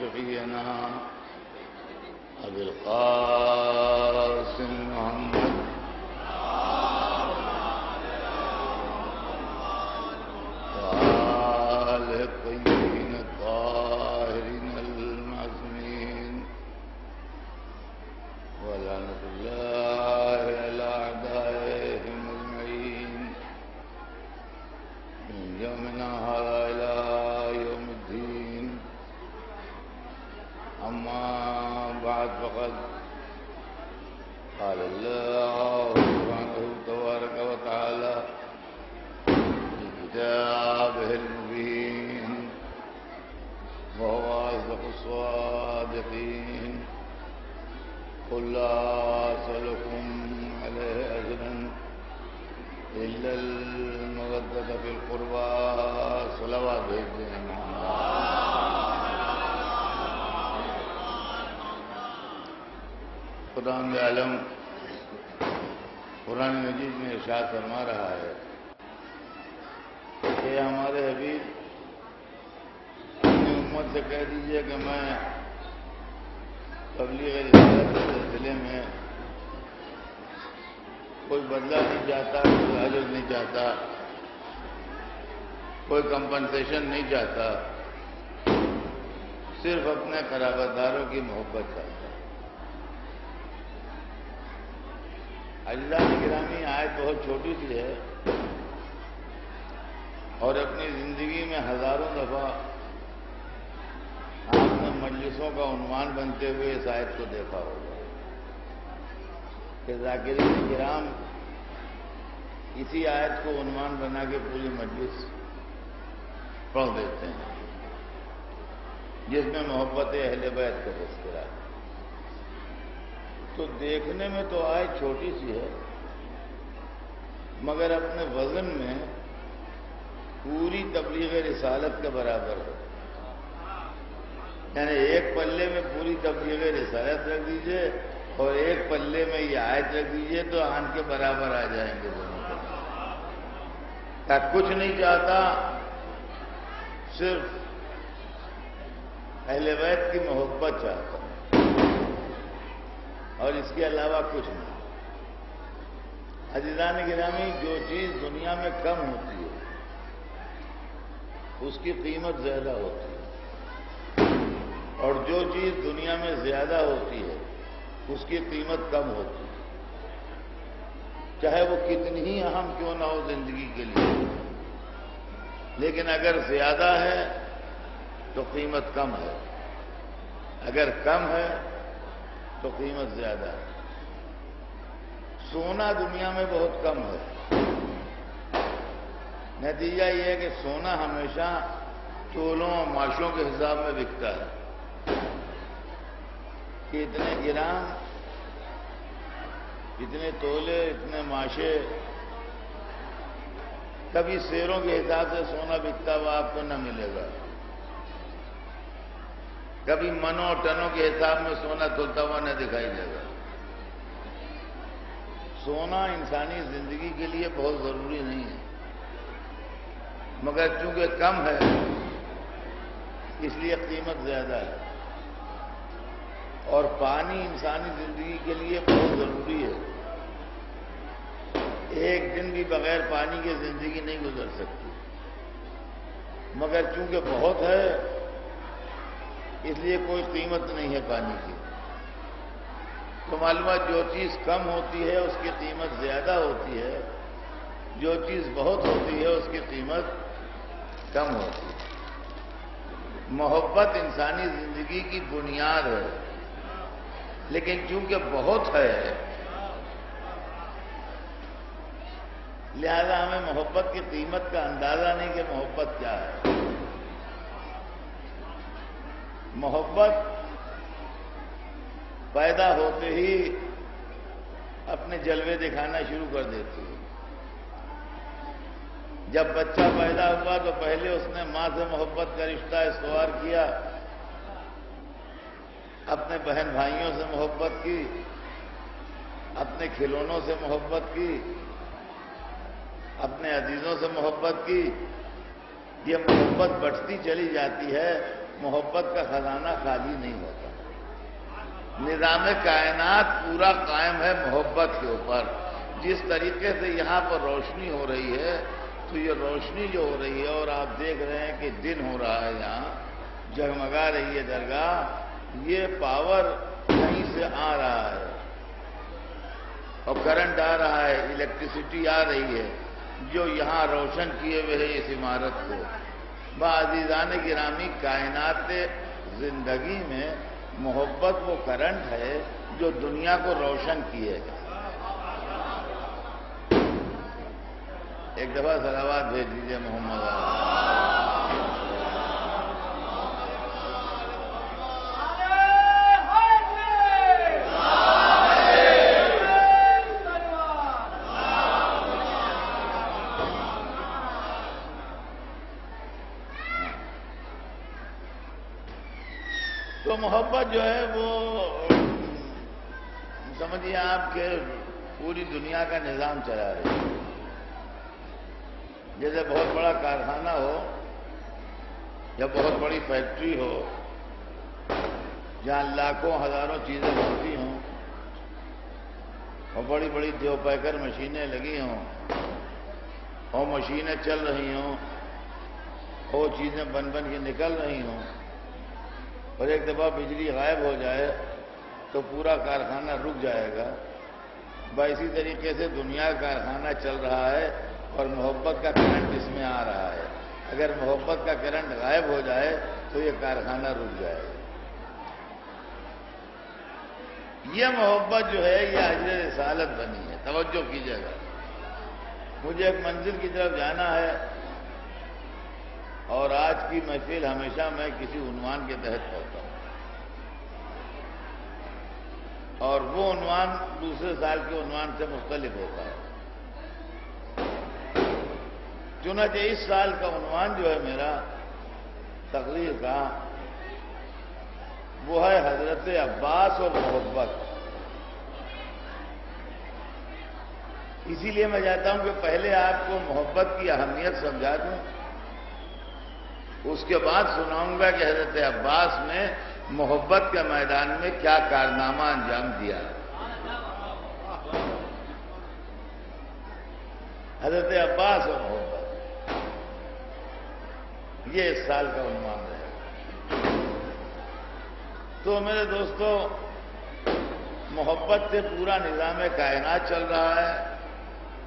شفيعنا أبي القاسم محمد وآله الطيبين الطاهرين المعصومين ولعنة الله على أعدائهم أجمعين من يومنا هذا إلى يوم الدين. أما بعد فقد قال الله سبحانه تبارك وتعالى في كتابه المبين وهو أصدق الصادقين: قل لا أسألكم عليه أجرا إلا المودة في القربى. صلوات بھیجیں. خدا عالم قرآن مجید میں ارشاد فرما رہا ہے کہ ہمارے حبیب اپنی امت سے کہہ دیجئے کہ میں تبلیغ رسالت کے سلسلے میں کوئی بدلہ نہیں چاہتا، کوئی اجر نہیں چاہتا، کوئی کمپنسیشن نہیں چاہتا، صرف اپنے قرابت داروں کی محبت چاہتا. عزیزان گرامی، آیت بہت چھوٹی سی ہے اور اپنی زندگی میں ہزاروں دفعہ آپ نے مجلسوں کا عنوان بنتے ہوئے اس آیت کو دیکھا ہوگا کہ ذاکرین کرام اسی آیت کو عنوان بنا کے پوری مجلس پڑھ دیتے ہیں، جس میں محبت اہل بیت کا تذکرہ ہے. تو دیکھنے میں تو آیت چھوٹی سی ہے، مگر اپنے وزن میں پوری تبلیغ رسالت کے برابر ہے. یعنی ایک پلے میں پوری تبلیغ رسالت رکھ دیجئے اور ایک پلے میں یہ آیت رکھ دیجئے تو آن کے برابر آ جائیں گے دونوں. کچھ نہیں چاہتا، صرف اہل بیت کی محبت چاہتا اور اس کے علاوہ کچھ نہیں. عزیزان گرامی، جو چیز دنیا میں کم ہوتی ہے اس کی قیمت زیادہ ہوتی ہے، اور جو چیز دنیا میں زیادہ ہوتی ہے اس کی قیمت کم ہوتی ہے، چاہے وہ کتنی ہی اہم کیوں نہ ہو زندگی کے لیے. لیکن اگر زیادہ ہے تو قیمت کم ہے، اگر کم ہے تو قیمت زیادہ ہے. سونا دنیا میں بہت کم ہے. نتیجہ یہ ہے کہ سونا ہمیشہ تولوں اور ماشوں کے حساب میں بکتا ہے کہ اتنے گرام، اتنے تولے، اتنے ماشے. کبھی سیروں کے حساب سے سونا بکتا ہوا آپ کو نہ ملے گا، کبھی منوں اور ٹنوں کے حساب میں سونا تلتا ہوا نہ دکھائی دے گا. سونا انسانی زندگی کے لیے بہت ضروری نہیں ہے، مگر چونکہ کم ہے اس لیے قیمت زیادہ ہے. اور پانی انسانی زندگی کے لیے بہت ضروری ہے. ایک دن بھی بغیر پانی کے زندگی نہیں گزر سکتی، مگر چونکہ بہت ہے اس لیے کوئی قیمت نہیں ہے پانی کی. تو معلومات، جو چیز کم ہوتی ہے اس کی قیمت زیادہ ہوتی ہے، جو چیز بہت ہوتی ہے اس کی قیمت کم ہوتی ہے. محبت انسانی زندگی کی بنیاد ہے، لیکن چونکہ بہت ہے لہذا ہمیں محبت کی قیمت کا اندازہ نہیں کہ محبت کیا ہے. محبت پیدا ہوتے ہی اپنے جلوے دکھانا شروع کر دیتی ہے. جب بچہ پیدا ہوا تو پہلے اس نے ماں سے محبت کا رشتہ استوار کیا، اپنے بہن بھائیوں سے محبت کی، اپنے کھلونوں سے محبت کی، اپنے عزیزوں سے محبت کی. یہ محبت بڑھتی چلی جاتی ہے محبت کا خزانہ خالی نہیں ہوتا۔ نظام کائنات پورا قائم ہے محبت کے اوپر۔ جس طریقے سے یہاں پر روشنی ہو رہی ہے، تو یہ روشنی جو ہو رہی ہے اور آپ دیکھ رہے ہیں کہ دن ہو رہا ہے، یہاں جگمگا رہی ہے درگاہ، یہ پاور کہیں سے آ رہا ہے اور کرنٹ آ رہا ہے، الیکٹریسٹی آ رہی ہے جو یہاں روشن کیے ہوئے ہے اس عمارت کو۔ عزیزان گرامی، کائنات زندگی میں محبت وہ کرنٹ ہے جو دنیا کو روشن کیے گا۔ ایک دفعہ صلوات بھیج دیجیے محمد تو محبت جو ہے وہ سمجھیے آپ کے پوری دنیا کا نظام چلا رہی ہے۔ جیسے بہت بڑا کارخانہ ہو یا بہت بڑی فیکٹری ہو جہاں لاکھوں ہزاروں چیزیں بنتی ہوں اور بڑی بڑی دیو پیکر مشینیں لگی ہوں اور مشینیں چل رہی ہوں اور چیزیں بن کے نکل رہی ہوں، اور ایک دفعہ بجلی غائب ہو جائے تو پورا کارخانہ رک جائے گا۔ اسی طریقے سے دنیا کا کارخانہ چل رہا ہے اور محبت کا کرنٹ اس میں آ رہا ہے۔ اگر محبت کا کرنٹ غائب ہو جائے تو یہ کارخانہ رک جائے گا۔ یہ محبت جو ہے یہ اجر رسالت بنی ہے۔ توجہ کیجیے گا، مجھے ایک منزل کی طرف جانا ہے اور آج کی محفل ہمیشہ میں کسی عنوان کے تحت پڑھتا ہوں، اور وہ عنوان دوسرے سال کے عنوان سے مختلف ہوتا ہے۔ چنانچہ اس سال کا عنوان جو ہے میرا تقریر کا وہ ہے حضرت عباس اور محبت۔ اسی لیے میں چاہتا ہوں کہ پہلے آپ کو محبت کی اہمیت سمجھا دوں، اس کے بعد سناؤں گا کہ حضرت عباس نے محبت کے میدان میں کیا کارنامہ انجام دیا۔ حضرت عباس اور محبت، یہ اس سال کا عنوان ہے۔ تو میرے دوستو، محبت سے پورا نظام کائنات چل رہا ہے،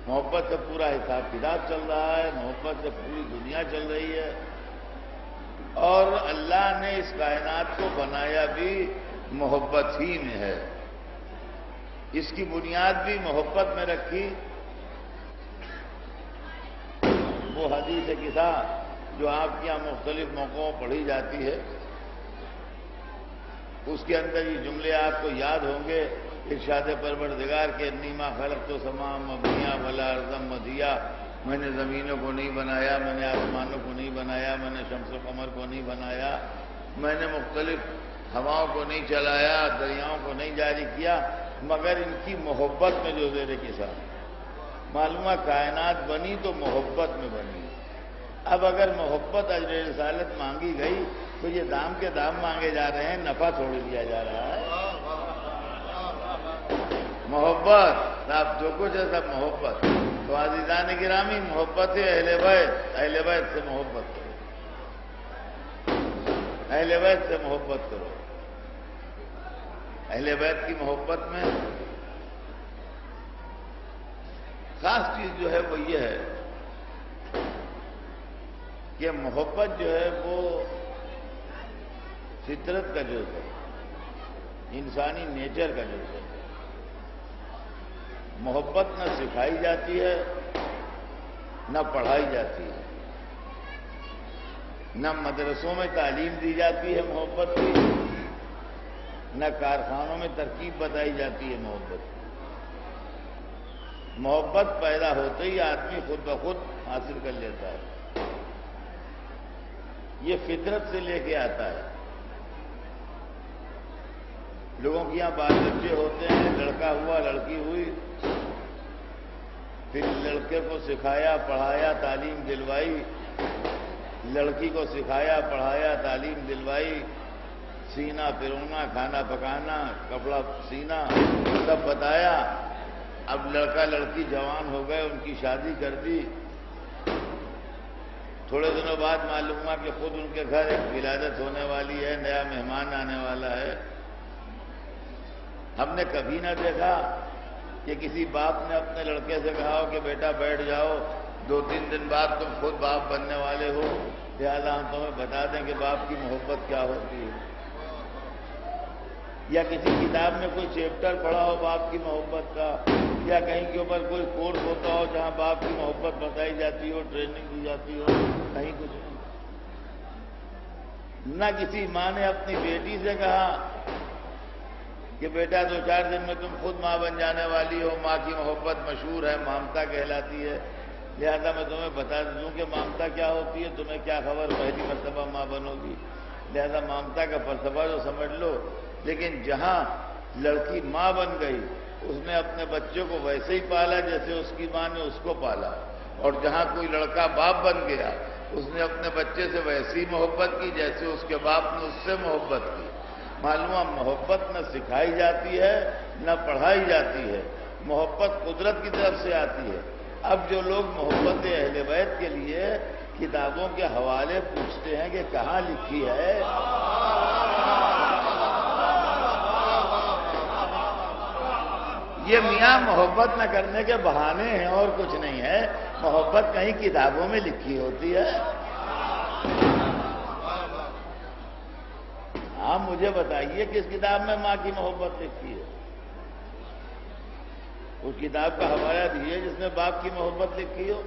محبت سے پورا حساب کتاب چل رہا ہے، محبت سے پوری دنیا چل رہی ہے، اور اللہ نے اس کائنات کو بنایا بھی محبت ہی میں ہے۔ اس کی بنیاد بھی محبت میں رکھی۔ وہ حدیث قصہ جو آپ کے یہاں مختلف موقعوں پڑھی جاتی ہے، اس کے اندر یہ جملے آپ کو یاد ہوں گے، ارشاد پروردگار کے نیما خلق تو سمام مبنیہ ولا ارضم مدیا، میں نے زمینوں کو نہیں بنایا، میں نے آسمانوں کو نہیں بنایا، میں نے شمس و قمر کو نہیں بنایا، میں نے مختلف ہواؤں کو نہیں چلایا، دریاؤں کو نہیں جاری کیا، مگر ان کی محبت میں جو زیر قصہ معلومہ کائنات بنی تو محبت میں بنی۔ اب اگر محبت اجر رسالت مانگی گئی تو یہ دام کے دام مانگے جا رہے ہیں، نفع چھوڑ دیا جا رہا ہے۔ محبت، آپ جو کچھ ہے سب محبت۔ تو عزیزان گرامی، محبت ہے اہل بیت سے محبت کرو، اہل بیت سے محبت کرو۔ اہل بیت کی محبت میں خاص چیز جو ہے وہ یہ ہے کہ محبت جو ہے وہ فطرت کا جز ہے، انسانی نیچر کا جز ہے۔ محبت نہ سکھائی جاتی ہے، نہ پڑھائی جاتی ہے، نہ مدرسوں میں تعلیم دی جاتی ہے محبت کی، نہ کارخانوں میں ترکیب بتائی جاتی ہے محبت کی۔ محبت پیدا ہوتے ہی آدمی خود بخود حاصل کر لیتا ہے، یہ فطرت سے لے کے آتا ہے۔ لوگوں کے یہاں بال بچے ہوتے ہیں، لڑکا ہوا لڑکی ہوئی، پھر لڑکے کو سکھایا، پڑھایا، تعلیم دلوائی، لڑکی کو سکھایا، پڑھایا، تعلیم دلوائی، سینا پرونا، کھانا پکانا، کپڑا سینا، سب بتایا۔ اب لڑکا لڑکی جوان ہو گئے، ان کی شادی کر دی۔ تھوڑے دنوں بعد معلوم ہوا کہ خود ان کے گھر ایک ولادت ہونے والی ہے، نیا مہمان آنے والا ہے۔ ہم نے کبھی نہ دیکھا کہ کسی باپ نے اپنے لڑکے سے کہا ہو کہ بیٹا بیٹھ جاؤ، 2-3 دن بعد تم خود باپ بننے والے ہو، لہذا ہم تمہیں بتا دیں کہ باپ کی محبت کیا ہوتی ہے۔ یا کسی کتاب میں کوئی چیپٹر پڑھا ہو باپ کی محبت کا، یا کہیں کے اوپر کوئی کورس ہوتا ہو جہاں باپ کی محبت بتائی جاتی ہو، ٹریننگ دی جاتی ہو، کہیں کچھ نہیں۔ نہ کسی ماں نے اپنی بیٹی سے کہا کہ بیٹا 2-4 دن میں تم خود ماں بن جانے والی ہو، ماں کی محبت مشہور ہے، مامتا کہلاتی ہے، لہذا میں تمہیں بتا دوں کہ مامتا کیا ہوتی ہے، تمہیں کیا خبر، پہلی مرتبہ ماں بنو گی، لہذا مامتا کا فلسفہ جو سمجھ لو۔ لیکن جہاں لڑکی ماں بن گئی، اس نے اپنے بچے کو ویسے ہی پالا جیسے اس کی ماں نے اس کو پالا، اور جہاں کوئی لڑکا باپ بن گیا، اس نے اپنے بچے سے ویسی محبت کی جیسے اس کے باپ نے اس سے محبت کی۔ معلوم محبت نہ سکھائی جاتی ہے نہ پڑھائی جاتی ہے، محبت قدرت کی طرف سے آتی ہے۔ اب جو لوگ محبت اہل بیت کے لیے کتابوں کے حوالے پوچھتے ہیں کہ کہاں لکھی ہے، یہ میاں محبت نہ کرنے کے بہانے ہیں اور کچھ نہیں ہے۔ محبت کہیں کتابوں میں لکھی ہوتی ہے؟ آپ مجھے بتائیے کس کتاب میں ماں کی محبت لکھی ہے؟ اس کتاب کا حوالہ دیجیے جس میں باپ کی محبت لکھی ہو۔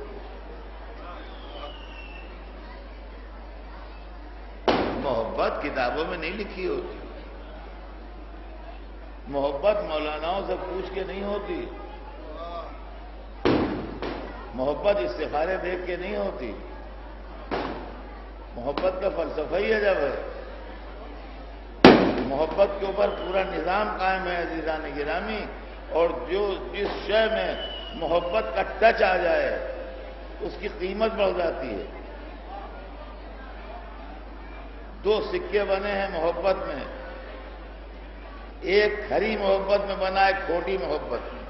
محبت کتابوں میں نہیں لکھی ہوتی، محبت مولاناؤں سے پوچھ کے نہیں ہوتی، محبت استخارے دیکھ کے نہیں ہوتی، محبت کا فلسفہ ہی عجب ہے۔ محبت کے اوپر پورا نظام قائم ہے عزیزان گرامی، اور جس شے میں محبت کا ٹچ آ جائے اس کی قیمت بڑھ جاتی ہے۔ 2 سکے بنے ہیں محبت میں، ایک کھری محبت میں بنا، ایک کھوٹی محبت میں۔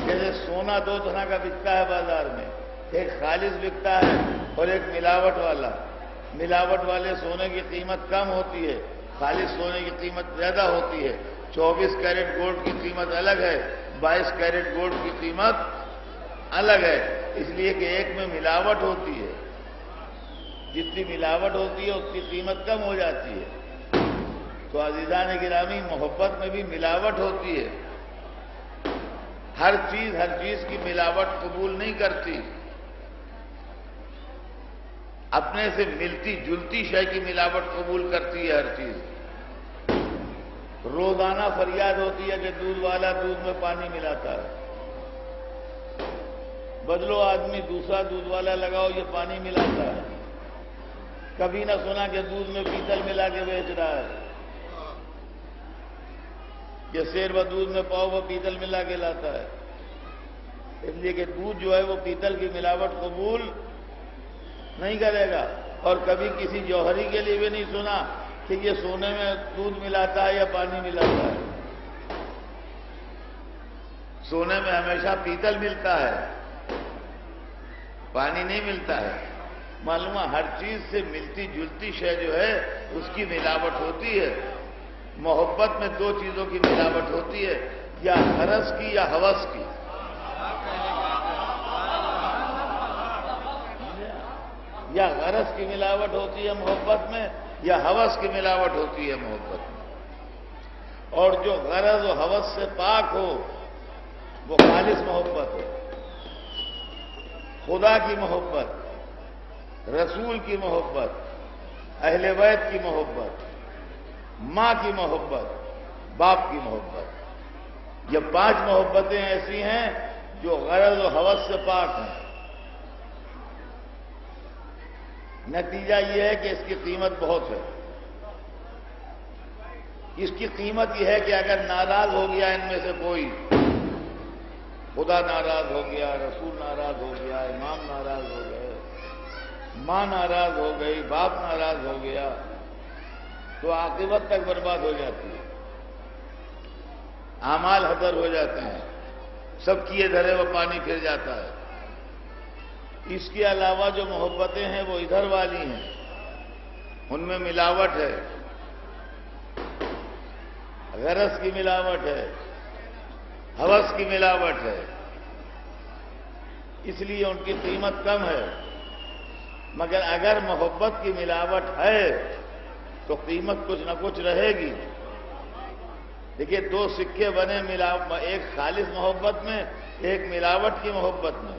جیسے سونا 2 طرح کا بکتا ہے بازار میں، ایک خالص بکتا ہے اور ایک ملاوٹ والا۔ ملاوٹ والے سونے کی قیمت کم ہوتی ہے، خالص سونے کی قیمت زیادہ ہوتی ہے۔ 24 کیرٹ گولڈ کی قیمت الگ ہے، 22 کیرٹ گولڈ کی قیمت الگ ہے، اس لیے کہ ایک میں ملاوٹ ہوتی ہے، جتنی ملاوٹ ہوتی ہے اس کی قیمت کم ہو جاتی ہے۔ تو عزیزان گرامی، محبت میں بھی ملاوٹ ہوتی ہے، ہر چیز کی ملاوٹ قبول نہیں کرتی، اپنے سے ملتی جلتی شے کی ملاوٹ قبول کرتی ہے ہر چیز۔ روزانہ فریاد ہوتی ہے کہ دودھ والا دودھ میں پانی ملاتا ہے، بدلو آدمی دوسرا دودھ والا لگاؤ یہ پانی ملاتا ہے۔ کبھی نہ سنا کہ دودھ میں پیتل ملا کے بیچ رہا ہے، یہ شیر و دودھ میں پاؤ وہ پیتل ملا کے لاتا ہے، اس لیے کہ دودھ جو ہے وہ پیتل کی ملاوٹ قبول نہیں کرے گا۔ اور کبھی کسی جوہری کے لیے بھی نہیں سنا کہ یہ سونے میں دودھ ملاتا ہے یا پانی ملاتا ہے۔ سونے میں ہمیشہ پیتل ملتا ہے، پانی نہیں ملتا ہے۔ معلوم ہے ہر چیز سے ملتی جلتی شے جو ہے اس کی ملاوٹ ہوتی ہے۔ محبت میں 2 چیزوں کی ملاوٹ ہوتی ہے، یا غرض کی یا ہوس کی۔ یا غرض کی ملاوٹ ہوتی ہے محبت میں، یا ہوس کی ملاوٹ ہوتی ہے محبت میں۔ اور جو غرض و ہوس سے پاک ہو وہ خالص محبت ہے۔ خدا کی محبت، رسول کی محبت، اہل بیت کی محبت، ماں کی محبت، باپ کی محبت، یہ 5 محبتیں ایسی ہیں جو غرض و ہوس سے پاک ہیں۔ نتیجہ یہ ہے کہ اس کی قیمت بہت ہے۔ اس کی قیمت یہ ہے کہ اگر ناراض ہو گیا ان میں سے کوئی، خدا ناراض ہو گیا، رسول ناراض ہو گیا، امام ناراض ہو گئے، ماں ناراض ہو گئی، باپ ناراض ہو گیا تو عاقبت تک برباد ہو جاتی ہے، اعمال ہدر ہو جاتے ہیں، سب کیے دھرے وہ پانی پھر جاتا ہے۔ اس کے علاوہ جو محبتیں ہیں وہ ادھر والی ہیں، ان میں ملاوٹ ہے، غرض کی ملاوٹ ہے، ہوس کی ملاوٹ ہے، اس لیے ان کی قیمت کم ہے۔ مگر اگر محبت کی ملاوٹ ہے تو قیمت کچھ نہ کچھ رہے گی۔ دیکھیے دو سکے بنے ایک خالص محبت میں، ایک ملاوٹ کی محبت میں۔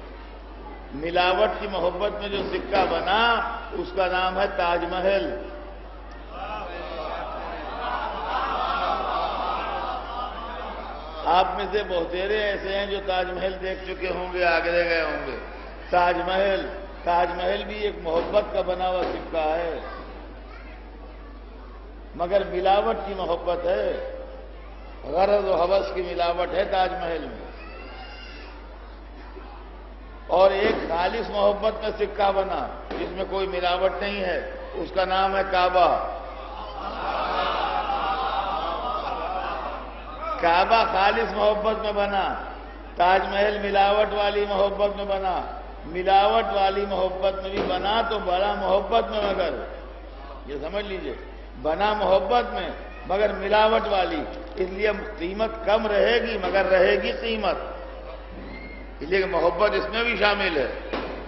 ملاوٹ کی محبت میں جو سکہ بنا اس کا نام ہے تاج محل۔ آپ میں سے بہتیرے ایسے ہیں جو تاج محل دیکھ چکے ہوں گے، آگرے گئے ہوں گے۔ تاج محل بھی ایک محبت کا بنا ہوا سکہ ہے، مگر ملاوٹ کی محبت ہے، غرض و ہوس کی ملاوٹ ہے تاج محل میں۔ اور ایک خالص محبت میں سکہ بنا جس میں کوئی ملاوٹ نہیں ہے، اس کا نام ہے کعبہ۔ کعبہ خالص محبت میں بنا، تاج محل ملاوٹ والی محبت میں بنا۔ ملاوٹ والی محبت میں بھی بنا تو بڑا محبت میں، مگر یہ سمجھ لیجئے بنا محبت میں مگر ملاوٹ والی، اس لیے قیمت کم رہے گی مگر رہے گی قیمت، اس لیے کہ محبت اس میں بھی شامل ہے۔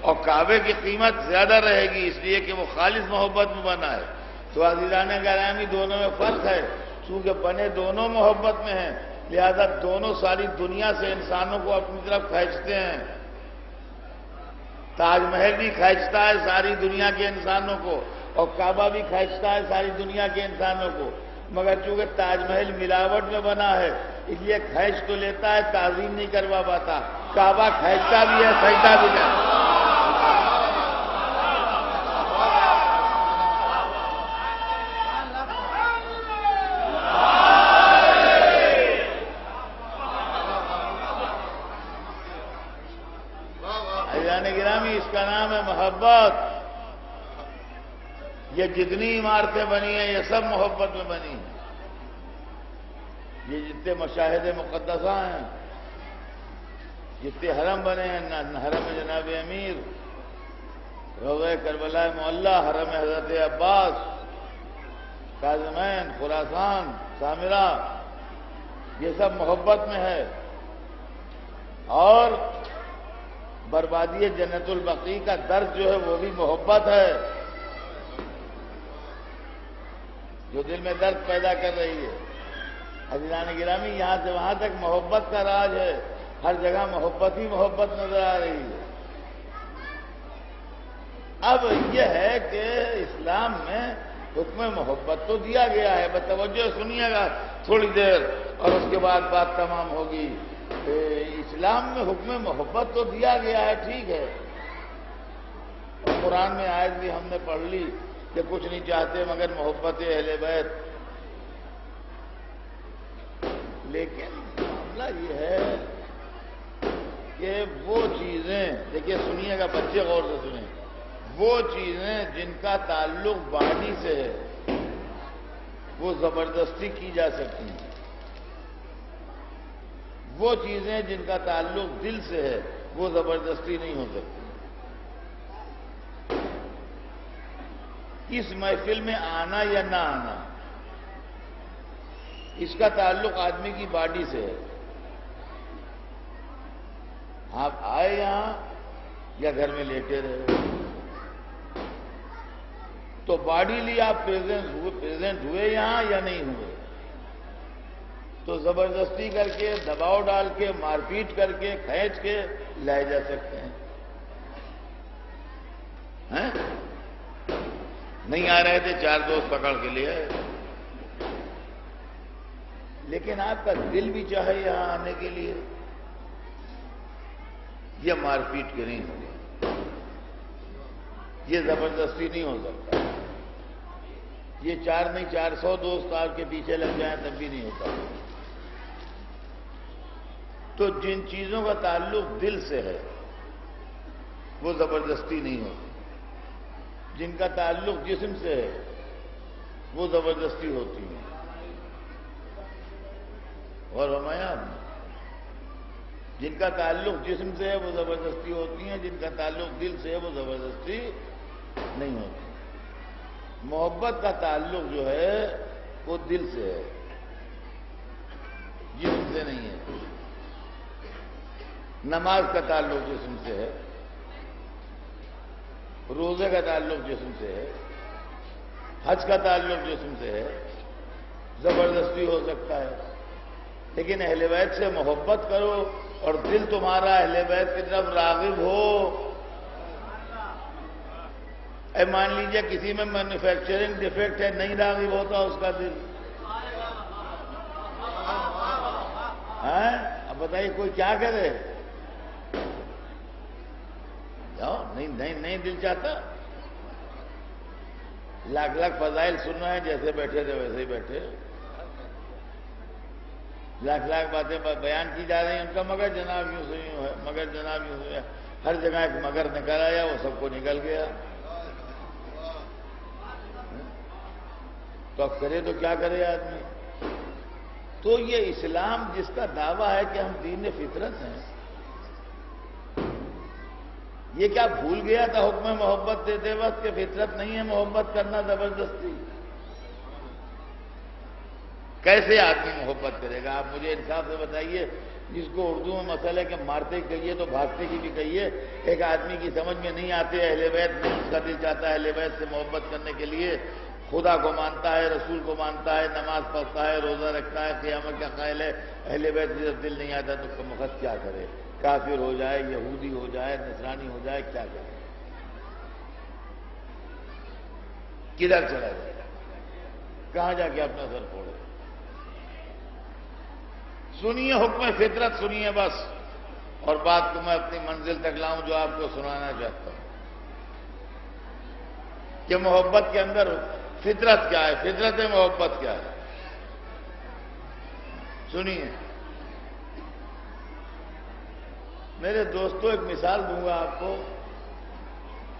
اور کعبے کی قیمت زیادہ رہے گی اس لیے کہ وہ خالص محبت میں بنا ہے۔ تو عزیزان گرامی دونوں میں فرق ہے، چونکہ بنے دونوں محبت میں ہیں لہذا دونوں ساری دنیا سے انسانوں کو اپنی طرف کھینچتے ہیں۔ تاج محل بھی کھینچتا ہے ساری دنیا کے انسانوں کو اور کعبہ بھی کھینچتا ہے ساری دنیا کے انسانوں کو، مگر چونکہ تاج محل ملاوٹ میں بنا ہے اس لیے کھینچ تو لیتا ہے، تعظیم نہیں کروا پاتا۔ کعبہ کھینچتا بھی ہے، سجدہ بھی کرتا ہے۔ گرامی اس کا نام ہے محبت۔ یہ جتنی عمارتیں بنی ہیں یہ سب محبت میں بنی ہیں۔ یہ جتنے مشاہد مقدسہ ہیں، جتنے حرم بنے ہیں، حرم جناب امیر، روضہ کربلا معلیٰ، حرم حضرت عباس، کاظمین، خراسان، سامرہ، یہ سب محبت میں ہے۔ اور بربادی جنت البقیع کا درد جو ہے وہ بھی محبت ہے، جو دل میں درد پیدا کر رہی ہے۔ عزیزان گرامی یہاں سے وہاں تک محبت کا راج ہے، ہر جگہ محبت ہی محبت نظر آ رہی ہے۔ اب یہ ہے کہ اسلام میں حکم محبت تو دیا گیا ہے، بس توجہ سنیے گا تھوڑی دیر اور اس کے بعد بات تمام ہوگی۔ اسلام میں حکم محبت تو دیا گیا ہے، ٹھیک ہے، قرآن میں آیت بھی ہم نے پڑھ لی کہ کچھ نہیں چاہتے مگر محبت اہل بیت، لیکن معاملہ یہ ہے کہ وہ چیزیں، دیکھیے سنیے گا بچے غور سے سنیں، وہ چیزیں جن کا تعلق باڈی سے ہے وہ زبردستی کی جا سکتی ہیں، وہ چیزیں جن کا تعلق دل سے ہے وہ زبردستی نہیں ہو سکتی۔ اس محفل میں آنا یا نہ آنا اس کا تعلق آدمی کی باڈی سے ہے۔ آپ آئے یہاں یا گھر میں لیٹے رہے تو باڈی لی آپ پریزنٹ ہوئے یہاں یا نہیں ہوئے، تو زبردستی کر کے، دباؤ ڈال کے، مار پیٹ کر کے، کھینچ کے لائے جا سکتے ہیں۔ نہیں آ رہے تھے، چار دوست پکڑ کے لے آئے، لیکن آپ کا دل بھی چاہے یہاں آنے کے لیے، یہ مار پیٹ کے نہیں ہوگا، یہ زبردستی نہیں ہو سکتا، یہ 4 نہیں 400 دوست آپ کے پیچھے لگ جائیں تب بھی نہیں ہوتا۔ تو جن چیزوں کا تعلق دل سے ہے وہ زبردستی نہیں ہوتی۔ جن کا تعلق جسم سے ہے وہ زبردستی ہوتی ہیں. اور ہمارا جن کا تعلق جسم سے ہے وہ زبردستی ہوتی ہیں، جن کا تعلق دل سے ہے وہ زبردستی نہیں ہوتی. محبت کا تعلق جو ہے وہ دل سے ہے، جسم سے نہیں ہے. نماز کا تعلق جسم سے ہے، روزے کا تعلق جسم سے ہے، حج کا تعلق جسم سے ہے. زبردستی ہو سکتا ہے، لیکن اہل بیت سے محبت کرو اور دل تمہارا اہل بیت کی طرف راغب ہو. مان لیجئے کسی میں مینوفیکچرنگ ڈیفیکٹ ہے، نہیں راغب ہوتا اس کا دل. اب بتائیے کوئی کیا کرے؟ جاؤ، نہیں دل چاہتا. لاکھ لاکھ فضائل سن رہے ہیں، جیسے بیٹھے تھے ویسے ہی بیٹھے. لاکھ لاکھ باتیں بیان کی جا رہی ہیں ان کا، مگر جناب یوں سے یوں ہے، مگر جناب یوں سے. ہر جگہ ایک مگر نکل آیا، وہ سب کو نکل گیا. تو اب کرے تو کیا کرے آدمی؟ تو یہ اسلام جس کا دعویٰ ہے کہ ہم دین فطرت ہیں، یہ کیا بھول گیا تھا حکم محبت دیتے وقت کہ فطرت نہیں ہے محبت کرنا زبردستی؟ کیسے آدمی محبت کرے گا؟ آپ مجھے انصاف سے بتائیے. جس کو اردو میں مسئلہ ہے کہ مارتے کہیے تو بھاگتے کی بھی کہیے، ایک آدمی کی سمجھ میں نہیں آتے اہل بیت نہیں، اس کا دل چاہتا ہے اہل بیت سے محبت کرنے کے لیے خدا کو مانتا ہے، رسول کو مانتا ہے، نماز پڑھتا ہے، روزہ رکھتا ہے، قیامت کا قائل ہے، اہل بیت سے جب دل نہیں آتا تو کم وقت کیا کرے؟ کافر ہو جائے، یہودی ہو جائے، نصرانی ہو جائے، کیا کرے؟ کدھر چلا جائے؟ کہاں جا کے اپنا سر پھوڑے؟ سنیے حکم فطرت، سنیے بس، اور بات کو میں اپنی منزل تک لاؤں جو آپ کو سنانا چاہتا ہوں کہ محبت کے اندر فطرت کیا ہے، فطرت محبت کیا ہے. سنیے میرے دوستوں، ایک مثال دوں گا آپ کو،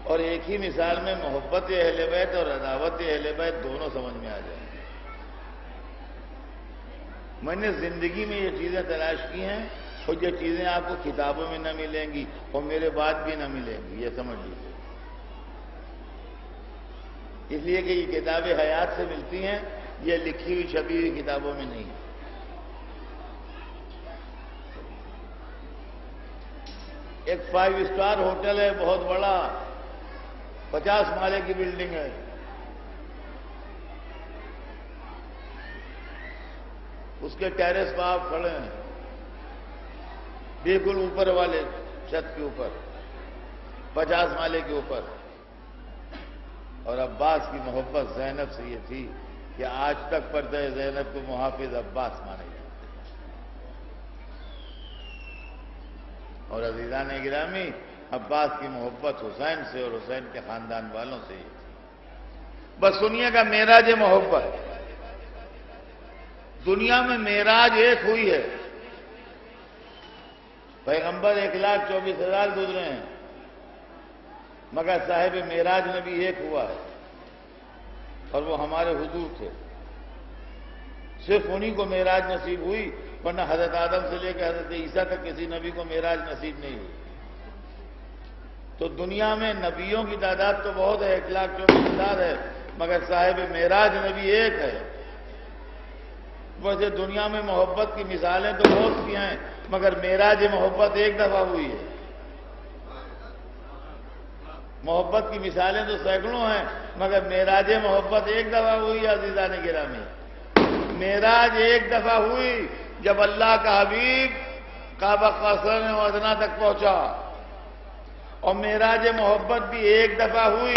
اور ایک ہی مثال میں محبت اہل بیت اور عداوت اہل بیت دونوں سمجھ میں آ جائیں. میں نے زندگی میں یہ چیزیں تلاش کی ہیں، اور یہ چیزیں آپ کو کتابوں میں نہ ملیں گی اور میرے بعد بھی نہ ملیں گی، یہ سمجھ لیجیے. اس لیے کہ یہ کتابیں حیات سے ملتی ہیں، یہ لکھی ہوئی چھپی ہوئی کتابوں میں نہیں. ایک 5 اسٹار ہوٹل ہے، بہت بڑا، 50 مالے کی بلڈنگ ہے. اس کے ٹیرس پر آپ کھڑے ہیں، بالکل اوپر والے چھت کے اوپر، 50 مالے کے اوپر. اور عباس کی محبت زینب سے یہ تھی کہ آج تک پردہ زینب کو محافظ عباس مانے جاتے. اور عزیزان گرامی، عباس کی محبت حسین سے اور حسین کے خاندان والوں سے یہ تھی. بس سنیے گا معراج محبت. دنیا میں معراج ایک ہوئی ہے، پیغمبر 1,24,000 گزرے ہیں، مگر صاحب معراج نبی ایک ہوا ہے، اور وہ ہمارے حضور تھے. صرف انہی کو معراج نصیب ہوئی، ورنہ حضرت آدم سے لے کے حضرت عیسیٰ تک کسی نبی کو معراج نصیب نہیں ہوئی. تو دنیا میں نبیوں کی تعداد تو بہت ہے، 1,24,000 ہے، مگر صاحب معراج نبی ایک ہے. ویسے دنیا میں محبت کی مثالیں تو بہت سی ہیں، مگر معراج محبت ایک دفعہ ہوئی ہے. محبت کی مثالیں تو سینکڑوں ہیں، مگر معراج محبت ایک دفعہ ہوئی ہے. عزیزان گرامی، معراج ایک دفعہ ہوئی جب اللہ کا حبیب کعبہ قصر و ادنا تک پہنچا، اور معراج محبت بھی ایک دفعہ ہوئی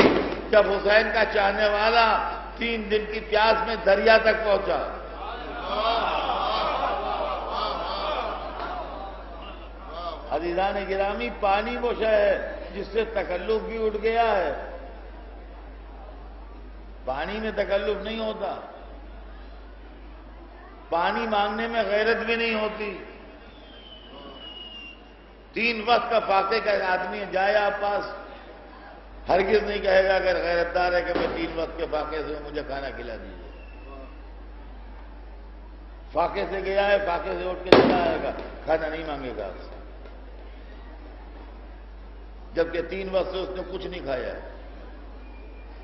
جب حسین کا چاہنے والا 3 دن کی پیاس میں دریا تک پہنچا. عزیزان گرامی، پانی وہ شے ہے جس سے تکلف بھی اٹھ گیا ہے. پانی میں تکلف نہیں ہوتا، پانی مانگنے میں غیرت بھی نہیں ہوتی. 3 وقت کا فاقے کا ایک آدمی جائے آپ پاس، ہرگز نہیں کہے گا اگر غیرت دار ہے کہ میں 3 وقت کے فاقے سے مجھے کھانا کھلا دیجیے۔ فاقے سے گیا ہے، فاقے سے اٹھ کے چلا آئے گا، کھانا نہیں مانگے گا آپ سے، جبکہ 3 وقت سے اس نے کچھ نہیں کھایا ہے۔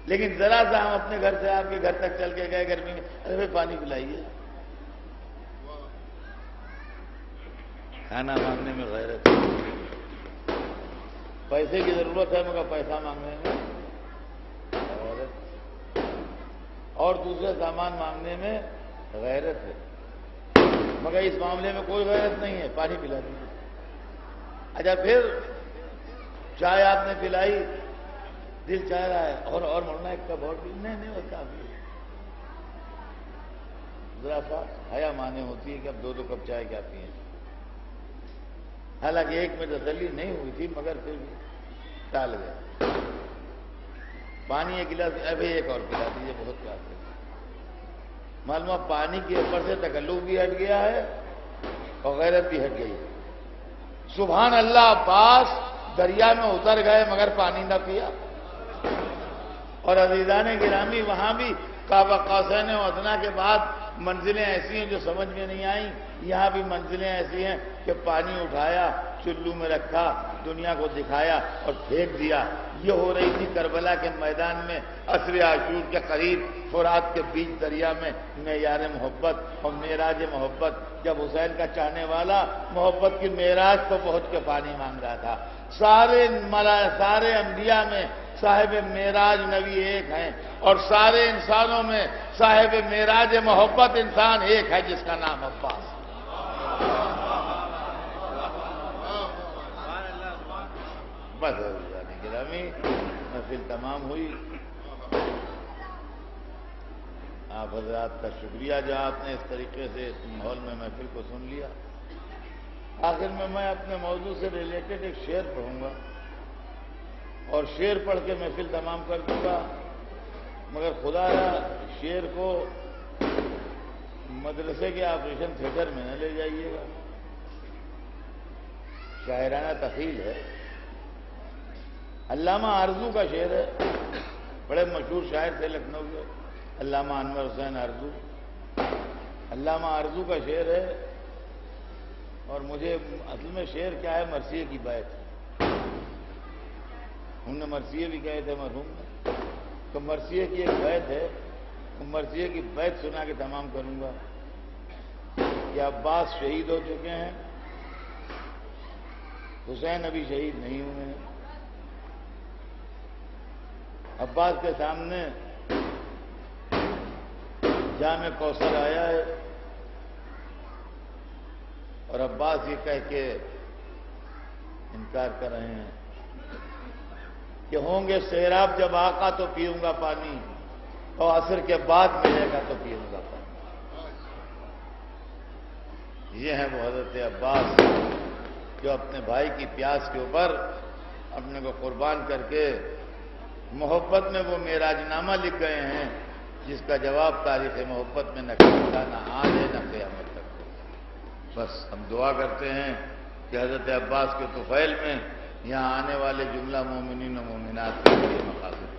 لیکن ذرا سا ہم اپنے گھر سے آپ کے گھر تک چل کے گئے گرمی میں، ارے بھائی پانی پلائیے، کھانا مانگنے میں غیرت ہے۔ پیسے کی ضرورت ہے مگر پیسہ مانگنے میں غیرت، اور دوسرے سامان مانگنے میں غیرت ہے، مگر اس معاملے میں کوئی غیرت نہیں ہے، پانی پلا دیجیے۔ اچھا پھر چائے آپ نے پلائی، دل چاہ رہا ہے اور مرنا ایک کپ اور بھی، نہیں ہوتا ابھی، ذرا سا حیا مانے ہوتی ہے کہ اب 2 کپ چائے کیا پئیں۔ حالانکہ ایک میں تسلی نہیں ہوئی تھی مگر پھر بھی ٹال گئے۔ پانی ایک گلاس، ابھی ایک اور پلا دیجیے، بہت پیاس ہے۔ معلوم پانی کے اوپر سے تکلف بھی ہٹ گیا ہے اور غیرت بھی ہٹ گئی ہے۔ سبحان اللہ، عباس دریا میں اتر گئے مگر پانی نہ پیا۔ اور عزیزان گرامی، وہاں بھی کعبہ قوسین و ادنیٰ کے بعد منزلیں ایسی ہیں جو سمجھ میں نہیں آئیں، یہاں بھی منزلیں ایسی ہیں کہ پانی اٹھایا، چلو میں رکھا، دنیا کو دکھایا اور پھینک دیا۔ یہ ہو رہی تھی کربلا کے میدان میں، عصر عاشور کے قریب، فرات کے بیچ دریا میں، معیار محبت اور معراج محبت، جب حسین کا چاہنے والا محبت کی معراج کو پہنچ کے پانی مانگ رہا تھا۔ سارے انبیاء میں صاحب معراج نبی ایک ہیں، اور سارے انسانوں میں صاحب معراج محبت انسان ایک ہے، جس کا نام عباس۔ بس جانے گرامی، محفل تمام ہوئی۔ آپ حضرات کا شکریہ جو آپ نے اس طریقے سے اس ماحول میں محفل کو سن لیا۔ آخر میں اپنے موضوع سے ریلیٹڈ ایک شعر پڑھوں گا اور شعر پڑھ کے محفل تمام کر دوں گا، مگر خدا شعر کو مدرسے کے آپریشن تھیٹر میں نہ لے جائیے گا، شاعرانہ تخیل ہے۔ علامہ آرزو کا شعر ہے، بڑے مشہور شاعر تھے لکھنؤ کے، علامہ انور حسین آرزو۔ علامہ آرزو کا شعر ہے، اور مجھے اصل میں شعر کیا ہے، مرثیے کی بیت۔ ہم نے مرثیے بھی کہے تھے مرحوم نے، تو مرثیے کی ایک بیت ہے، مرثیے کی بیت سنا کے تمام کروں گا کہ عباس شہید ہو چکے ہیں، حسین ابھی شہید نہیں ہوئے ہیں۔ عباس کے سامنے جام کوثر آیا ہے، اور عباس یہ کہہ کے انکار کر رہے ہیں کہ ہوں گے سیراب جب آقا تو پیوں گا پانی، اور عصر کے بعد ملے گا تو پیوں گا پانی۔ یہ ہیں وہ حضرت عباس جو اپنے بھائی کی پیاس کے اوپر اپنے کو قربان کر کے محبت میں وہ معراج نامہ لکھ گئے ہیں، جس کا جواب تاریخ محبت میں نہ کھلتا، نہ آج ہے، نہ قیامت تک۔ بس ہم دعا کرتے ہیں کہ حضرت عباس کے طفیل میں یہاں آنے والے جملہ مومنین و مومنات کے لیے مقاصد